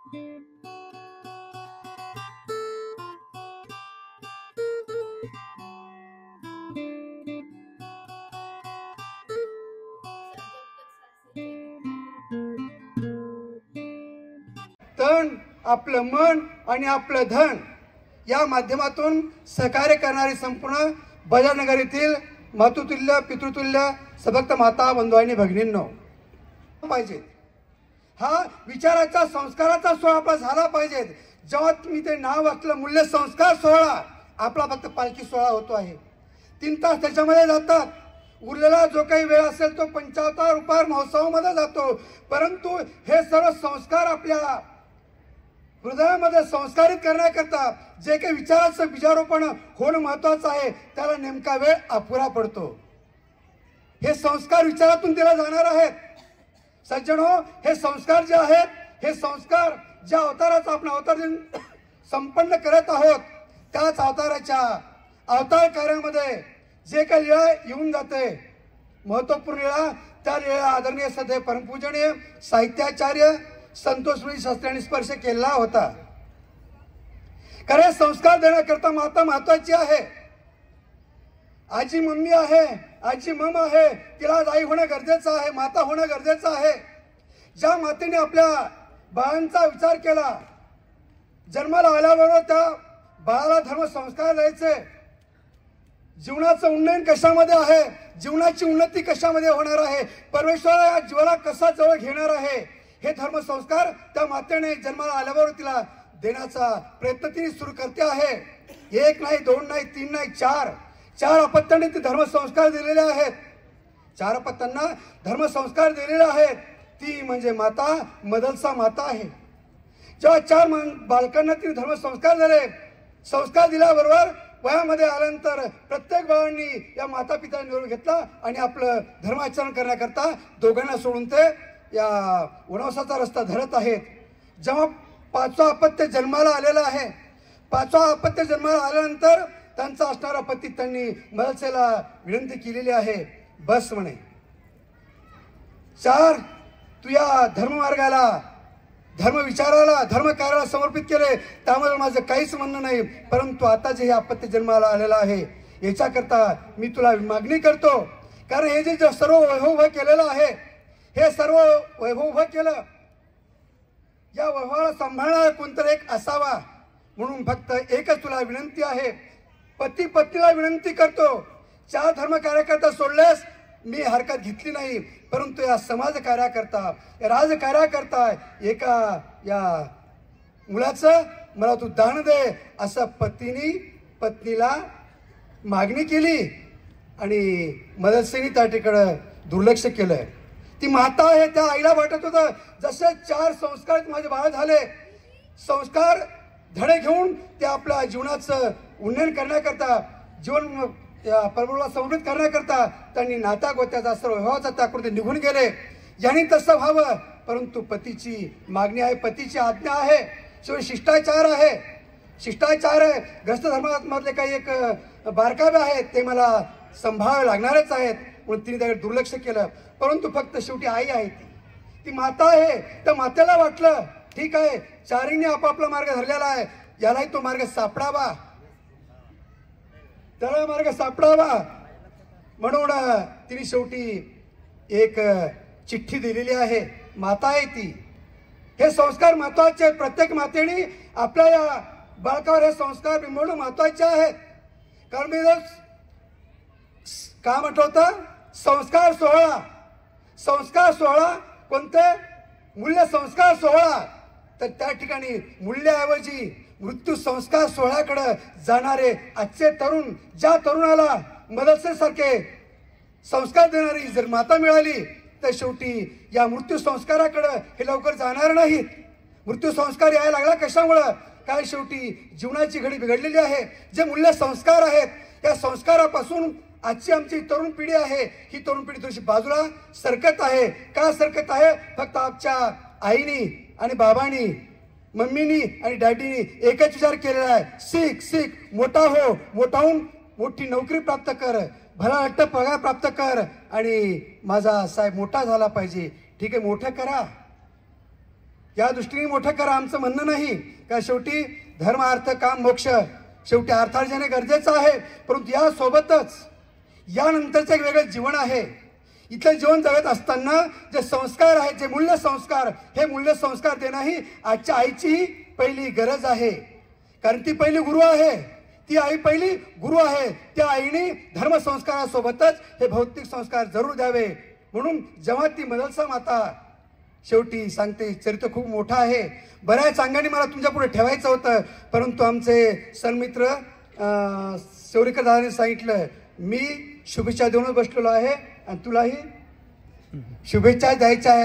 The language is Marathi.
तन, आपलं मन आणि आपलं धन या माध्यमातून सहकार्य करणारी संपूर्ण बजारनगर येथील मातृतुल्य पितृतुल्य सभक्त माता बंधू आणि भगिनींनो पाहिजे। हा विचाराचा संस्काराचा सोहळा आपला झाला पाहिजे। जेव्हा तुम्ही ते नाव वाचलं मूल्य संस्कार सोहळा, आपला फक्त पालखी सोहळा होतो आहे। 3 तास त्याच्यामध्ये जातात। उरलेला जो काही वेळ असेल तो पंचावतार उपहार महोत्सवामध्ये जातो। परंतु हे सर्व संस्कार आपल्या हृदयामध्ये संस्कारित करण्याकरता जे काही विचाराचं बीजारोपण होणं महत्त्वाचं आहे, त्याला नेमका वेळ अपुरा पडतो। हे संस्कार विचारातून दिला जाणार आहेत। सज्जनो, हे संस्कार जे आहेत, हे संस्कार ज्या अवताराचा आपण अवतार दिन संपन्न करत आहोत, त्याच अवताराच्या अवतार कार्यामध्ये जे काही लीळा येऊन जाते, महत्त्वपूर्ण लीळा, त्या लीळा आदरणीय सदैव परमपूजनीय साहित्याचार्य संतोषमुनी शास्त्र्यांनी स्पर्श केला होता। खरे संस्कार देण्याकरता माता महत्वाची आहे। आजी मम्मी आहे, आजी मम आहे, तिला आई होणं गरजेचं आहे, माता होणं गरजेचं आहे। ज्या मातेने आपल्या बाळांचा विचार केला, जन्माला आल्याबरोबर त्या बाळाला धर्म संस्कार द्यायचे। जीवनाचं उन्नयन कशामध्ये आहे, जीवनाची उन्नती कशामध्ये होणार आहे, परमेश्वरा या जीवाला कसा जवळ घेणार आहे, हे धर्म संस्कार त्या मातेने जन्माला आल्याबरोबर तिला देण्याचा प्रयत्न तिने सुरू करते आहे। 1 नाही, 2 नाही, 3 नाही, 4 अपत्यांनी ते धर्मसंस्कार दिलेले आहेत। 4 अपत्यांना धर्मसंस्कार दिलेले आहेत। ती म्हणजे माता मदलसा माता आहे। जेव्हा 4 बालकांना तिने धर्मसंस्कार दिले, संस्कार दिल्याबरोबर वयामध्ये आल्यानंतर प्रत्येक बाळांनी या माता पित्याने निरोप घेतला आणि आपलं धर्माचरण करण्याकरता दोघांना सोडून ते या वनवासाचा रस्ता धरत आहेत। जेव्हा 5वा अपत्य जन्माला आलेला आहे, 5वा अपत्य जन्माला आल्यानंतर त्यांचा असणारा पती त्यांनी मदलसेला विनंती केलेली आहे, बस म्हणे 4 तू या धर्ममार्गाला, धर्म विचाराला, धर्म कार्याला समर्पित केले, त्यामुळे माझं काहीच म्हणणं नाही। परंतु आता जे हे अपत्य जन्माला आलेलं आहे, याच्याकरता मी तुला मागणी करतो, कारण हे जे सर्व वैभव उभं केलेलं आहे, हे सर्व वैभव उभं केलं, या वैभवाला सांभाळणारा कोणतरी एक असावा, म्हणून फक्त एकच तुला विनंती आहे। पती पत्नीला विनंती करतो, 4 धर्म कार्यकर्ता सोडल्यास मी हरकत घेतली नाही, परंतु या समाज कार्याकरता, या राजकार्याकरता एका या मुलाचं मला तू दान दे, असं पतीने पत्नीला मागणी केली आणि मदलसेनी त्या ठिकाणी दुर्लक्ष केलं। ती माता आहे, त्या आईला वाटत होतं जसे 4 संस्कार माझे बाळ झाले, संस्कार धडे घेऊन ते आपल्या जीवनाचं उन्नयन करण्याकरता, जीवन परमेश्वराला समर्पित करण्याकरता त्यांनी नाता गोत्याचा सर्व व्यवहाराचा त्याकृती निघून गेले। यांनी तसं व्हावं, परंतु पतीची मागणी आहे, पतीची आज्ञा आहे, शिवाय शिष्टाचार आहे, शिष्टाचार आहे। ग्रस्त धर्मामधले काही एक बारकावे आहेत, ते मला सांभाळावे लागणारच आहेत, म्हणून तिने त्याकडे दुर्लक्ष केलं। परंतु फक्त शेवटी आई आहे, ती माता आहे। त्या मातेला वाटलं ठीक आहे, 4नी आपापला मार्ग धरलेला आहे, यालाही तो मार्ग सापडावा, त्याला मार्ग सापडावा, म्हणून तिने शेवटी एक चिठ्ठी दिलेली आहे। माता आहे ती, हे संस्कार महत्वाचे आहेत। प्रत्येक मातेने आपल्या या बाळकावर हे संस्कार बिंबवणं महत्वाचे आहेत। कारण मी काय म्हटलं होतं, संस्कार सोहळा, संस्कार सोहळा कोणते, मूल्य संस्कार सोहळा, तर त्या ठिकाणी मूल्याऐवजी मृत्यू संस्कार सोहळ्याकडे जाणारे आजचे तरुण, ज्या तरुणाला मदलसेसारखे संस्कार देणारी जर माता मिळाली, तर शेवटी या मृत्यू संस्काराकडे हे लवकर जाणार नाहीत। मृत्यू संस्कार यायला लागला कशामुळं, काय शेवटी जीवनाची घडी बिघडलेली आहे। जे मूल्य संस्कार आहेत, या संस्कारापासून आजची आमची तरुण पिढी आहे, ही तरुण पिढी थोडीशी बाजूला सरकत आहे। का सरकत आहे, फक्त आमच्या आईनी आणि बाबांनी, मम्मीनी आणि डॅडीनी एकच विचार केलेला आहे, शिक शिक, मोठा हो, मोठा होऊन मोठी नोकरी प्राप्त कर, भलाट्ट पगार प्राप्त कर आणि माझा साहेब मोठा झाला पाहिजे। ठीक आहे, मोठं करा, या दृष्टीने मोठं करा आमचं म्हणणं नाही का शेवटी धर्म अर्थ काम मोक्ष शेवटी अर्थार्जन हे गरजेचं आहे, परंतु यासोबतच यानंतरचं एक वेगळं जीवन आहे. इथलं जीवन जगत असताना जे संस्कार आहेत, जे मूल्य संस्कार, हे मूल्य संस्कार देणं ही आजच्या आईची पहिली गरज आहे. कारण ती पहिली गुरु आहे, ती आई पहिली गुरु आहे. त्या आईने धर्मसंस्कारासोबतच हे भौतिक संस्कार जरूर द्यावे. म्हणून जेव्हा ती मदलसा माता शेवटी सांगते, चरित्र खूप मोठं आहे, बऱ्याच अंगाने मला तुमच्या पुढे ठेवायचं होतं, परंतु आमचे सन्मित्र शेवरीकर दादाने सांगितलं मी शुभेच्छा देऊनच बसलेलो आहे आणि तुलाही शुभेच्छा द्यायच्या आहे.